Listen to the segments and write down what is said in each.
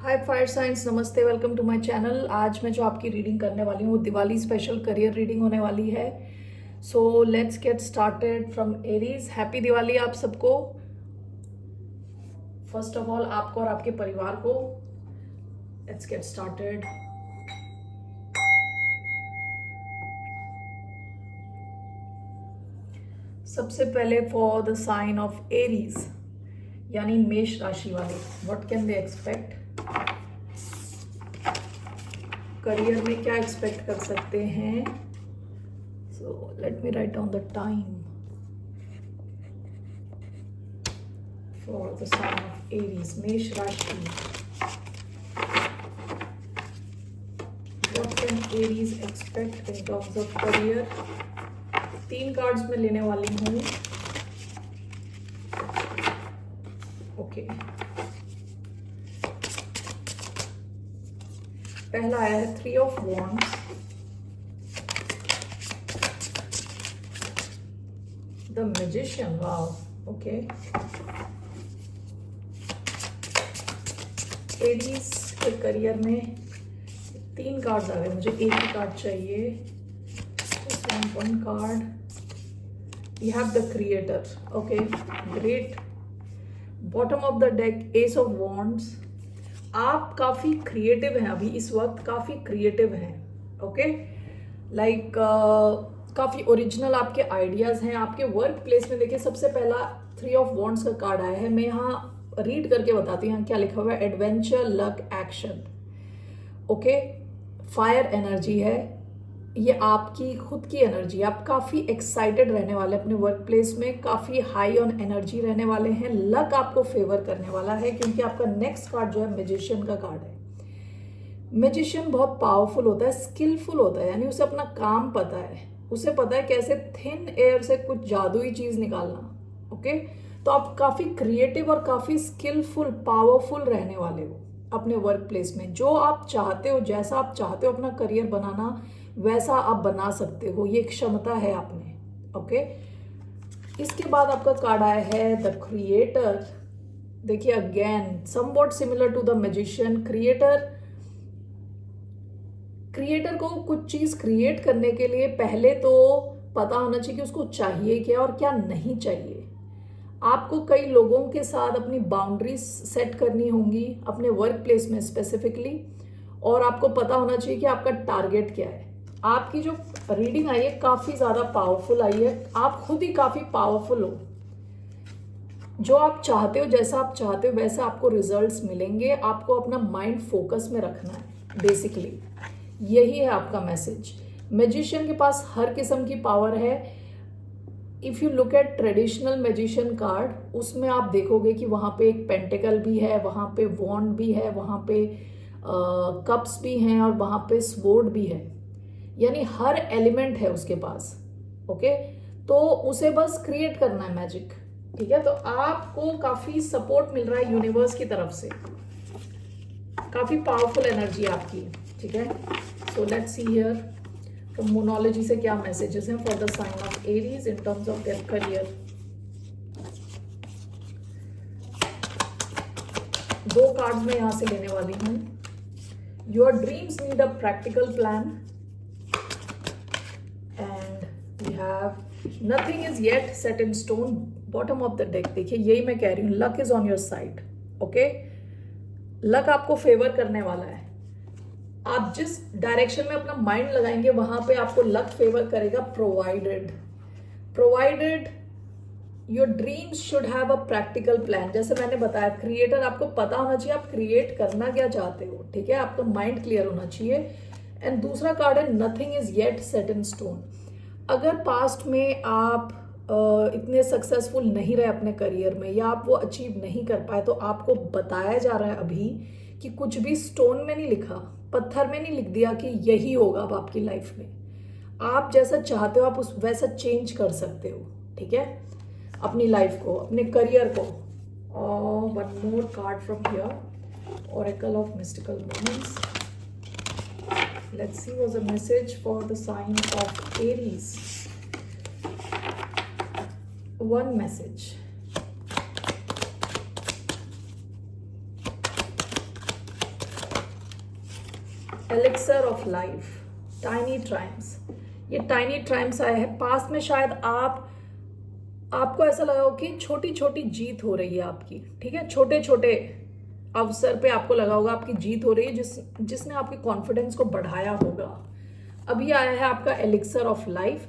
हाय fire science, नमस्ते, welcome to my channel. आज मैं जो आपकी रीडिंग करने वाली हूँ वो दिवाली स्पेशल करियर रीडिंग होने वाली है। So let's get started from Aries. Happy Diwali आप सबको। फर्स्ट ऑफ ऑल आपको और आपके परिवार को। Let's get started. सबसे पहले for the sign of Aries यानी मेष राशि वाले, what can they expect? Career में क्या एक्सपेक्ट कर सकते हैं? So let me write down the time for the sign of Aries, मेष राशि। What can Aries expect in terms of career? 3 cards में लेने वाली हूँ। ओके, पहला आया है 3 of wands, the magician. Wow, okay. Aries के करियर में 3 कार्ड्स आ गए, मुझे एक ही कार्ड चाहिए। One card. You have the creator. Okay, great. Bottom of the deck S of wands. आप काफी क्रिएटिव हैं अभी इस वक्त, काफी क्रिएटिव हैं। ओके, लाइक काफी ओरिजिनल आपके आइडियाज हैं। आपके वर्क प्लेस में देखिए, सबसे पहला 3 ऑफ वॉन्ड्स का कार्ड आया है। मैं यहाँ रीड करके बताती हूँ क्या लिखा हुआ है। Adventure, luck, action. Okay, fire energy है ये, आपकी खुद की एनर्जी। आप काफी एक्साइटेड रहने वाले अपने वर्क प्लेस में, काफी हाई ऑन एनर्जी रहने वाले हैं। लक आपको फेवर करने वाला है क्योंकि आपका नेक्स्ट कार्ड जो है मैजिशियन का कार्ड है। मैजिशियन बहुत पावरफुल होता है, स्किलफुल होता है, यानी उसे अपना काम पता है। उसे पता है कैसे थिन एयर से कुछ जादुई चीज निकालना। ओके, तो आप काफी क्रिएटिव और काफी स्किलफुल, पावरफुल रहने वाले हो अपने वर्क प्लेस में। जो आप चाहते हो, जैसा आप चाहते हो अपना करियर बनाना, वैसा आप बना सकते हो। ये क्षमता है आप में। ओके, इसके बाद आपका कार्ड आया है द क्रिएटर। देखिए, again somewhat similar to the magician. Creator को कुछ चीज क्रिएट करने के लिए पहले तो पता होना चाहिए कि उसको चाहिए क्या और क्या नहीं चाहिए। आपको कई लोगों के साथ अपनी बाउंड्रीज सेट करनी होंगी अपने वर्क प्लेस में स्पेसिफिकली, और आपको पता होना चाहिए कि आपका टारगेट क्या है। आपकी जो रीडिंग आई है काफी ज्यादा पावरफुल आई है। आप खुद ही काफी पावरफुल हो। जो आप चाहते हो, जैसा आप चाहते हो वैसा आपको रिजल्ट्स मिलेंगे। आपको अपना माइंड फोकस में रखना है, बेसिकली यही है आपका मैसेज। मैजिशियन के पास हर किस्म की पावर है। If you look at traditional magician card, उसमें आप देखोगे कि वहां पे एक पेंटिकल भी है, वहां पे वॉन्ड भी है, वहां पे कप्स भी हैं और वहां पे स्वॉर्ड भी है, यानी हर एलिमेंट है उसके पास। ओके, तो उसे बस क्रिएट करना है मैजिक। ठीक है, तो आपको काफी सपोर्ट मिल रहा है यूनिवर्स की तरफ से, काफी पावरफुल एनर्जी आपकी। ठीक है, so let's see here from numerology से क्या मैसेजेस हैं for the sign of Aries in terms of their career. 2 cards में यहां से लेने वाली हूं। Your dreams need a practical plan and we have nothing is yet set in stone. Bottom of the deck देखिए, यही मैं कह रही हूं, luck is on your side. Okay, luck आपको फेवर करने वाला है। आप जिस डायरेक्शन में अपना माइंड लगाएंगे वहां पे आपको लक फेवर करेगा, provided your dreams should have a practical plan. जैसे मैंने बताया, क्रिएटर, आपको पता होना चाहिए आप क्रिएट करना क्या चाहते हो। ठीक है, आपका माइंड क्लियर होना चाहिए। एंड दूसरा कार्ड है nothing is yet set in stone. अगर पास्ट में आप इतने सक्सेसफुल नहीं रहे अपने करियर में, या आप वो अचीव नहीं कर पाए, तो आपको बताया जा रहा है अभी कि कुछ भी स्टोन में नहीं लिखा, पत्थर में नहीं लिख दिया कि यही होगा अब आपकी लाइफ में। आप जैसा चाहते हो आप उस वैसा चेंज कर सकते हो। ठीक है, अपनी लाइफ को, अपने करियर को। One more card from here, oracle of mystical moments. Let's see what is the message for the sign of Aries. One message. Elixir of life, tiny triumphs. ये टाइनी ट्रायम्स आए हैं। Past में शायद आपको ऐसा लगा हो कि छोटी छोटी जीत हो रही है आपकी, ठीक है, छोटे छोटे अवसर पे आपको लगा होगा आपकी जीत हो रही है, जिसने आपके कॉन्फिडेंस को बढ़ाया होगा। अभी आया है आपका एलिक्सर ऑफ लाइफ।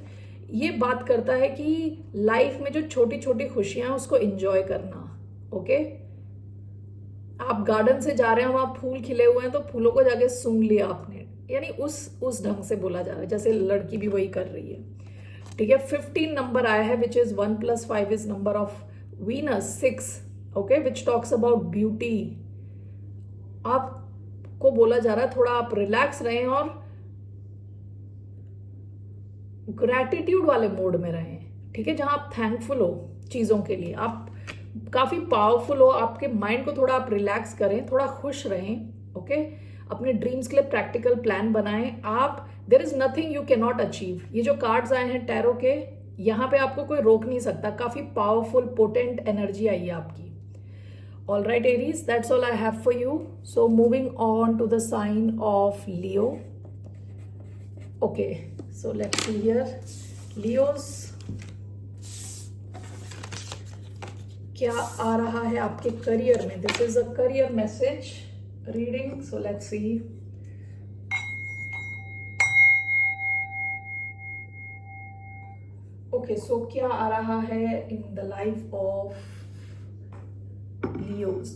ये बात करता है कि लाइफ में जो छोटी छोटी खुशियां हैं उसको एंजॉय करना। ओके, आप गार्डन से जा रहे हैं, वहां फूल खिले हुए हैं तो फूलों को जाके सूंघ लिया आपने, यानी उस ढंग से बोला जा रहा है जैसे लड़की भी वही कर रही है, ठीक है। 15 नंबर आया है which is 1 + 5 is number of Venus, 6, okay, which talks about beauty. आपको बोला जा रहा है थोड़ा आप रिलैक्स रहें और ग्रैटिट्यूड वाले मोड में रहें, ठीक है, जहां आप थैंकफुल हो चीजों के लिए, आप काफी पावरफुल हो, आपके माइंड को थोड़ा आप रिलैक्स करें, थोड़ा खुश रहें। ओके, अपने ड्रीम्स के लिए प्रैक्टिकल प्लान बनाएं। आप there is nothing you can not achieve. ये जो कार्ड्स आए हैं टैरो के, यहाँ पे आपको कोई रोक नहीं सकता। काफी पावरफुल पोटेंट एनर्जी आई है आपकी। All right, Aries, that's all I have for you. So moving on to the sign of Leo. Okay, so let's see here. Leos, क्या आ रहा है आपके करियर में? This is a career message reading. So let's see. Okay, so क्या आ रहा है in the life of Leos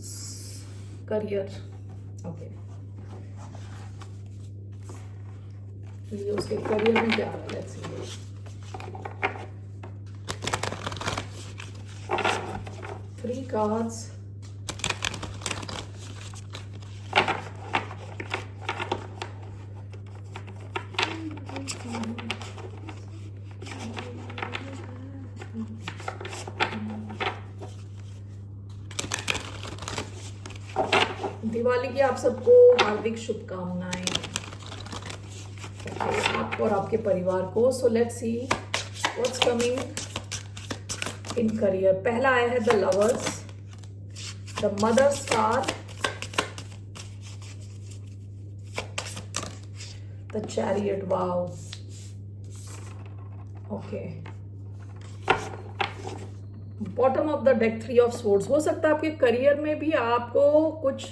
career? Okay, Leos के career में क्या आ रहा है? Let's see. 3 cards. दिवाली की आप सबको हार्दिक शुभकामनाएं, आपको और आपके परिवार को। सो let's see what's coming in career. पहला आया है the lovers, the mother star, the chariot. Wow, okay, bottom of the deck 3 of swords. हो सकता है आपके करियर में भी आपको कुछ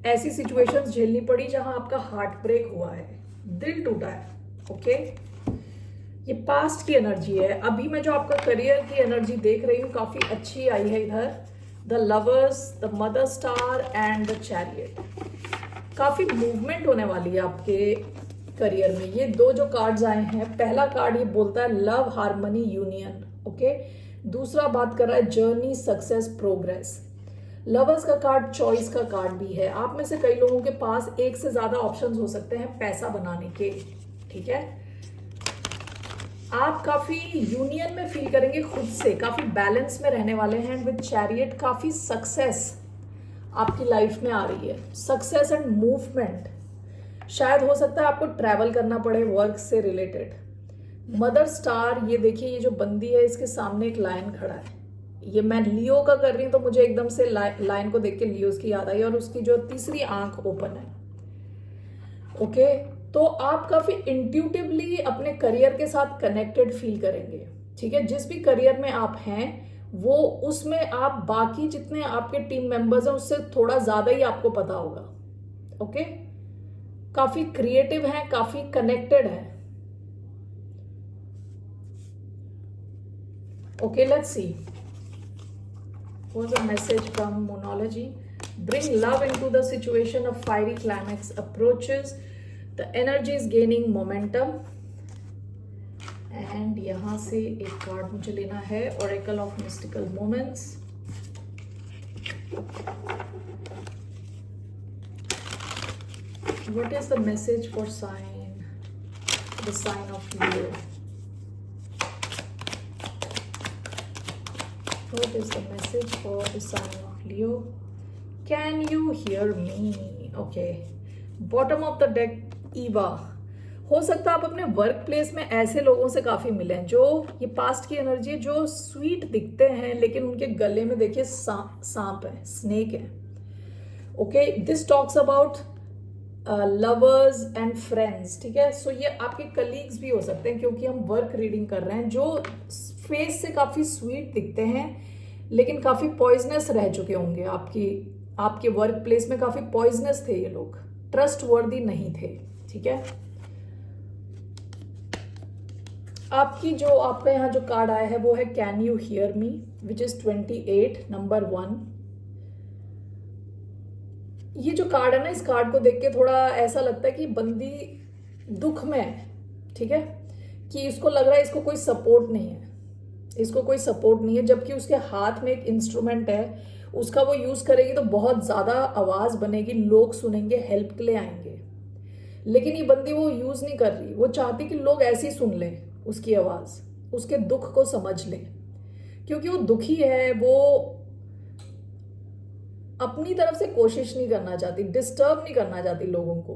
ऐसी सिचुएशंस झेलनी पड़ी जहां आपका हार्ट ब्रेक हुआ है, दिल टूटा है। ओके, ये पास्ट की एनर्जी है। अभी मैं जो आपका करियर की एनर्जी देख रही हूँ काफी अच्छी आई है इधर। The lovers, the mother star and the chariot. काफी मूवमेंट होने वाली है आपके करियर में। ये 2 जो कार्ड्स आए हैं, पहला कार्ड ये बोलता है लव, हार्मनी, यूनियन। ओके, दूसरा बात कर रहा है जर्नी, सक्सेस, प्रोग्रेस। लवर्स का कार्ड चॉइस का कार्ड भी है। आप में से कई लोगों के पास एक से ज्यादा ऑप्शंस हो सकते हैं पैसा बनाने के, ठीक है। आप काफी यूनियन में फील करेंगे खुद से, काफी बैलेंस में रहने वाले हैं। विद चैरियट काफी सक्सेस आपकी लाइफ में आ रही है, सक्सेस एंड मूवमेंट। शायद हो सकता है आपको ट्रैवल करना पड़े वर्क से रिलेटेड। मदर स्टार, ये देखिए, ये जो बंदी है इसके सामने एक लायन खड़ा है। ये मैं लियो का कर रही हूं तो मुझे एकदम से लाइन को देख के लियोस की याद आई, और उसकी जो तीसरी आंख ओपन है। ओके, तो आप काफी इंट्यूटिवली अपने करियर के साथ कनेक्टेड फील करेंगे, ठीक है। जिस भी करियर में आप हैं वो उसमें आप बाकी जितने आपके टीम मेंबर्स हैं उससे थोड़ा ज्यादा ही आपको पता होगा। ओके, काफी क्रिएटिव हैं, काफी कनेक्टेड हैं। Okay, let's see what's the message from Moonology. Bring love into the situation. A fiery climax approaches. The energy is gaining momentum. And यहाँ से एक कार्ड मुझे लेना है, Oracle of Mystical Moments. What is the message for the sign of Leo? What is the message for the sign of Leo? Can you hear me? Okay. Bottom of the deck, Eva. हो सकता है आप अपने work place में ऐसे लोगों से काफी मिले हैं जो, ये पास्ट की एनर्जी है, जो स्वीट दिखते हैं लेकिन उनके गले में देखिए सांप है, स्नेक है। Okay, this talks about lovers and friends, ठीक है। सो ये आपके कलीग्स भी हो सकते हैं, क्योंकि हम वर्क रीडिंग कर रहे हैं, जो फेस से काफी स्वीट दिखते हैं लेकिन काफी पॉइजनस रह चुके होंगे। आपके वर्क प्लेस में काफी पॉइजनस थे ये लोग, ट्रस्ट वर्दी नहीं थे, ठीक है। आपका यहाँ जो कार्ड आया है वो है can you hear me, which is 28 number 1। ये जो कार्ड है ना, इस कार्ड को देख के थोड़ा ऐसा लगता है कि बंदी दुख में है, ठीक है, कि इसको लग रहा है इसको कोई सपोर्ट नहीं है, जबकि उसके हाथ में एक इंस्ट्रूमेंट है, उसका वो यूज करेगी तो बहुत ज्यादा आवाज बनेगी, लोग सुनेंगे, हेल्प के लिए आएंगे। लेकिन ये बंदी वो यूज नहीं कर रही, वो चाहती कि लोग ऐसे ही सुन लें उसकी आवाज, उसके दुख को समझ लें, क्योंकि वो दुखी है, वो अपनी तरफ से कोशिश नहीं करना चाहती, डिस्टर्ब नहीं करना चाहती लोगों को।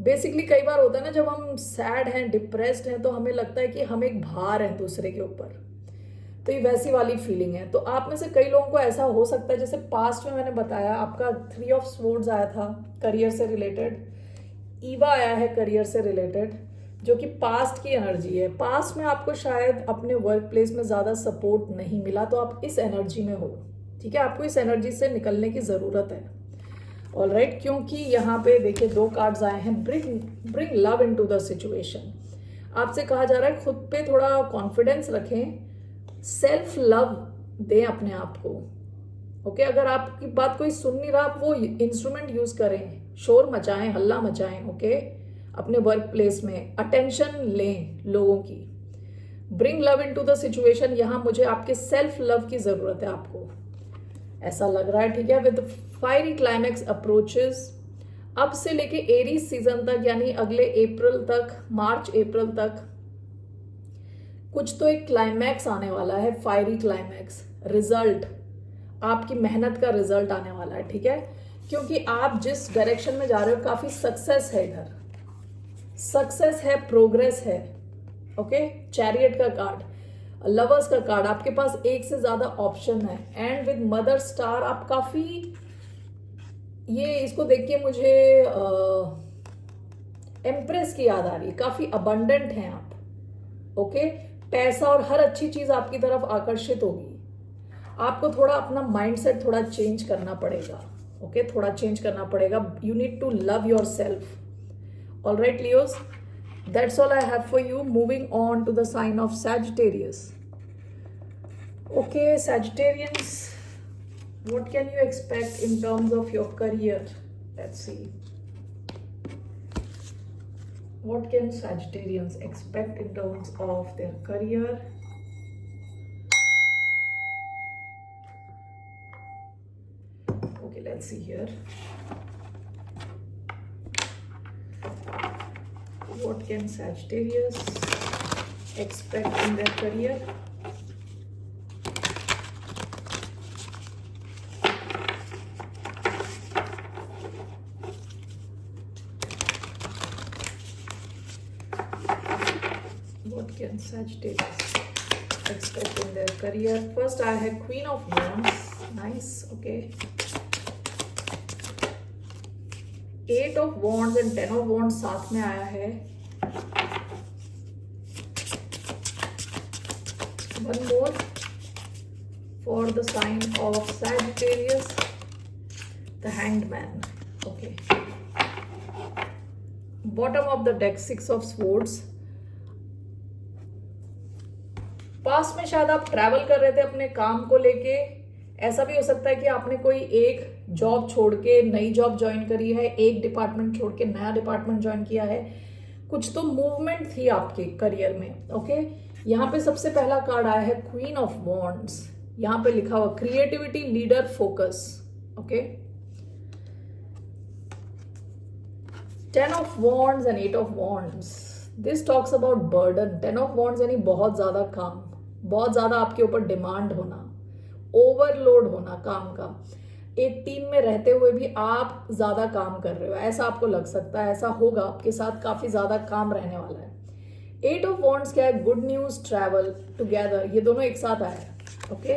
बेसिकली कई बार होता है ना, जब हम सैड हैं, डिप्रेस्ड हैं, तो हमें लगता है कि हम एक भार हैं दूसरे के ऊपर, तो ये वैसी वाली फीलिंग है। तो आप में से कई लोगों को ऐसा हो सकता है, जैसे पास्ट में मैंने बताया, आपका 3 ऑफ स्वॉर्ड्स आया था करियर से रिलेटेड, ईवा आया है करियर से रिलेटेड, जो कि पास्ट की एनर्जी है। पास्ट में आपको शायद अपने वर्क प्लेस में ज्यादा सपोर्ट नहीं मिला, तो आप इस एनर्जी में हो, ठीक है। आपको इस एनर्जी से निकलने की जरूरत है, ऑलराइट। क्योंकि यहाँ पे देखिए 2 कार्ड्स आए हैं, bring love into the situation. आपसे कहा जा रहा है खुद पे थोड़ा कॉन्फिडेंस रखें, सेल्फ लव दें अपने आप को, ओके। अगर आपकी बात कोई सुन नहीं रहा, आप वो इंस्ट्रूमेंट यूज करें, शोर मचाएं, हल्ला मचाएं, ओके। अपने वर्क प्लेस में अटेंशन लें लोगों की। Bring love into the situation, यहां मुझे आपके सेल्फ लव की जरूरत है, आपको ऐसा लग रहा है, ठीक है। विद फायरी क्लाइमैक्स अप्रोचेस, अब से लेके एरीज सीजन तक, यानी अगले अप्रैल तक, मार्च अप्रैल तक कुछ तो एक क्लाइमैक्स आने वाला है, फायरी क्लाइमैक्स, रिजल्ट, आपकी मेहनत का रिजल्ट आने वाला है, ठीक है। क्योंकि आप जिस डायरेक्शन में जा रहे हो, काफी सक्सेस है इधर, सक्सेस है, प्रोग्रेस है, ओके। चैरियट का कार्ड, लवर्स का कार्ड, आपके पास एक से ज्यादा ऑप्शन है। एंड विद मदर स्टार, आप काफी, ये इसको देख के मुझे एम्प्रेस की याद आ रही है, काफी अबंडेंट हैं आप, ओके। पैसा और हर अच्छी चीज आपकी तरफ आकर्षित होगी। आपको थोड़ा अपना माइंडसेट थोड़ा चेंज करना पड़ेगा, ओके, थोड़ा चेंज करना पड़ेगा। You need to love yourself, alright Leos, that's all I have for you. Moving on to the sign of Sagittarius. Okay, Sagittarians, what can you expect in terms of your career? Let's see. What can Sagittarians expect in terms of their career? Okay, let's see here. What can Sagittarius expect in their career? What can Sagittarius expect in their career? First, I have Queen of Wands. Nice, okay. 8 of Wands and 10 of Wands साथ में आया है। One more for the sign of Sagittarius, the Hanged Man. Okay. Bottom of the deck, 6 of Swords. Past में शायद आप travel कर रहे थे अपने काम को लेके, ऐसा भी हो सकता है कि आपने कोई एक जॉब छोड़ के नई जॉब ज्वाइन करी है, एक डिपार्टमेंट छोड़ के नया डिपार्टमेंट ज्वाइन किया है, कुछ तो मूवमेंट थी आपके करियर में, ओके। यहाँ पे सबसे पहला कार्ड आया है क्वीन ऑफ वॉन्ड्स, यहाँ पे लिखा हुआ creativity, leader, focus, okay. 10 of wands and 8 of wands, this talks about burden. 10 of wands यानी बहुत ज्यादा काम, बहुत ज्यादा आपके ऊपर डिमांड होना, ओवरलोड होना काम का। एक टीम में रहते हुए भी आप ज्यादा काम कर रहे हो, ऐसा आपको लग सकता है, ऐसा होगा आपके साथ, काफी ज्यादा काम रहने वाला है। 8 ऑफ वॉन्ड्स क्या है? गुड न्यूज, ट्रैवल, टुगेदर, ये दोनों एक साथ आया है, ओके।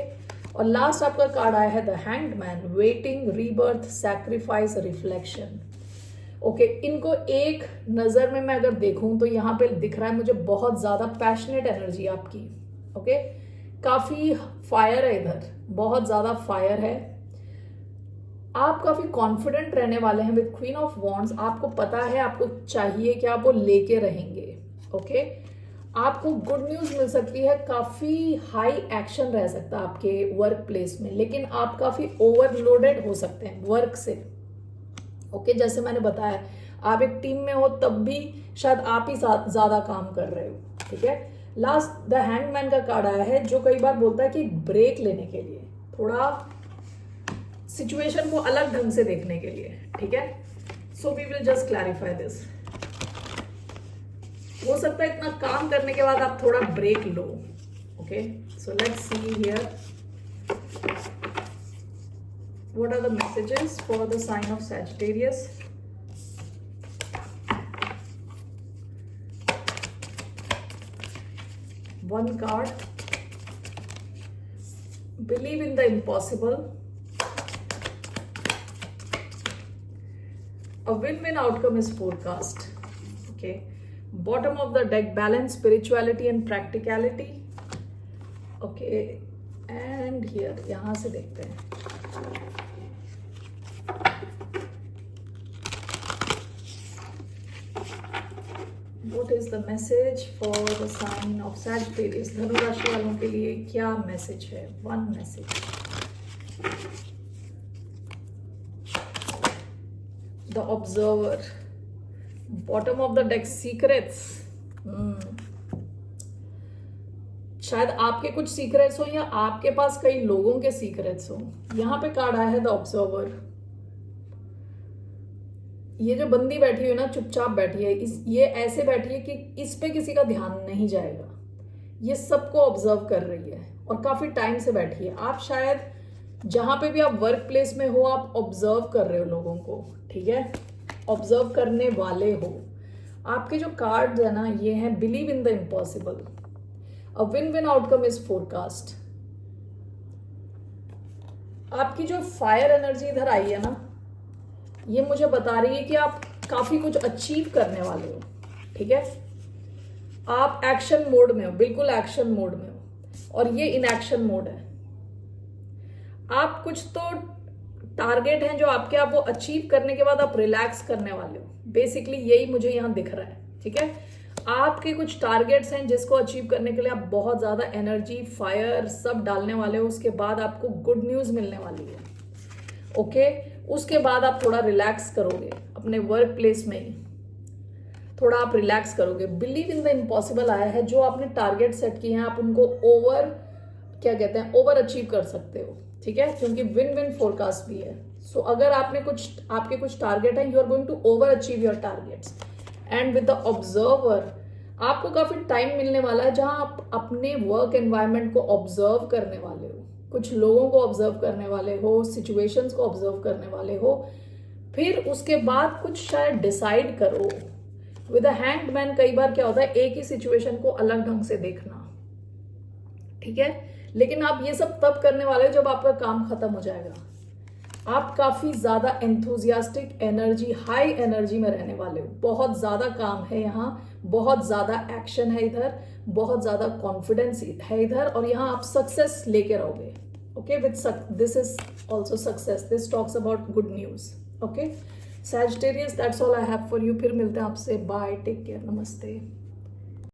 और लास्ट आपका कार्ड आया है the hanged man, waiting, rebirth, sacrifice, reflection. Okay इनको एक नज़र में मैं अगर देखूं तो यहाँ पे दिख रहा है मुझे बहुत ज़्यादा पैशनेट एनर्जी आपकी। ओके काफ़ी फायर है इधर, बहुत ज़्यादा फायर है। आप काफ़ी कॉन्फिडेंट रहने वाले हैं विद क्वीन ऑफ वॉन्ड्स। आपको पता है आपको चाहिए कि आप वो लेके रहेंगे। ओके आपको गुड न्यूज़ मिल सकती है, काफ़ी हाई एक्शन रह सकता है आपके वर्क प्लेस में, लेकिन आप काफ़ी ओवरलोडेड हो सकते हैं वर्क से। ओके जैसे मैंने बताया आप एक टीम में हो तब भी शायद आप ही ज़्यादा काम कर रहे हो। ठीक है लास्ट द हैंगमैन का कार्ड आया है जो कई बार बोलता है कि ब्रेक लेने के लिए, थोड़ा सिचुएशन को अलग ढंग से देखने के लिए। ठीक है so we will just clarify this. हो सकता है इतना काम करने के बाद आप थोड़ा ब्रेक लो। Okay so let's see here what are the messages for the sign of Sagittarius. One card, believe in the impossible. A win-win outcome is forecast. Okay bottom of the deck, balance, spirituality and practicality. Okay and here यहाँ से देखते हैं What is the message for the sign of Sagittarius? धनु राशि वालों के लिए क्या मैसेज है? One message. The observer. Bottom of the deck, secrets. शायद आपके कुछ सीक्रेट्स हो या आपके पास कई लोगों के सीक्रेट्स हो। यहाँ पे कार्ड आया है द ऑब्जर्वर। ये जो बंदी बैठी हुई ना, चुपचाप बैठी है, ये ऐसे बैठी है कि इस पे किसी का ध्यान नहीं जाएगा। ये सबको ऑब्जर्व कर रही है और काफी टाइम से बैठी है। आप शायद जहां पे भी आप वर्क प्लेस में हो आप ऑब्जर्व कर रहे हो लोगों को। ठीक है ऑब्जर्व करने वाले हो। आपके जो कार्ड है ना ये है believe in the impossible. A win win outcome is forecast. आपकी जो फायर एनर्जी इधर आई है ना ये मुझे बता रही है कि आप काफी कुछ अचीव करने वाले हो। ठीक है आप एक्शन मोड में हो, बिल्कुल एक्शन मोड में हो और ये इनएक्शन मोड है। आप कुछ तो टारगेट हैं जो आपके, आप वो अचीव करने के बाद आप रिलैक्स करने वाले हो। बेसिकली यही मुझे यहां दिख रहा है। ठीक है आपके कुछ टारगेट्स हैं जिसको अचीव करने के लिए आप बहुत ज्यादा एनर्जी, फायर सब डालने वाले हो। उसके बाद आपको गुड न्यूज मिलने वाली है। ओके उसके बाद आप थोड़ा रिलैक्स करोगे अपने वर्क प्लेस में ही, थोड़ा आप रिलैक्स करोगे। बिलीव इन द इम्पॉसिबल आया है। जो आपने टारगेट सेट किए हैं आप उनको ओवर अचीव कर सकते हो। ठीक है क्योंकि विन विन फोरकास्ट भी है। सो अगर आपके कुछ टारगेट है, you are going to over achieve your targets. And with the observer आपको काफी टाइम मिलने वाला है जहां आप अपने वर्क एनवायरनमेंट को ऑब्जर्व करने वाले हो, कुछ लोगों को ऑब्जर्व करने वाले हो, सिचुएशंस को ऑब्जर्व करने वाले हो। फिर उसके बाद कुछ शायद डिसाइड करो। विद अ हैंग्ड मैन कई बार क्या होता है एक ही सिचुएशन को अलग ढंग से देखना। ठीक है लेकिन आप ये सब तब करने वाले हो जब आपका काम खत्म हो जाएगा। आप काफी ज्यादा एंथुजियास्टिक एनर्जी, हाई एनर्जी में रहने वाले हो। बहुत ज्यादा काम है यहाँ, बहुत ज्यादा एक्शन है इधर, बहुत ज्यादा कॉन्फिडेंस है इधर और यहाँ आप सक्सेस लेके रहोगे। Okay with this is also success. This talks about good news. Okay Sagittarius that's all I have for you. फिर मिलते हैं आपसे। बाय, टेक केयर, नमस्ते।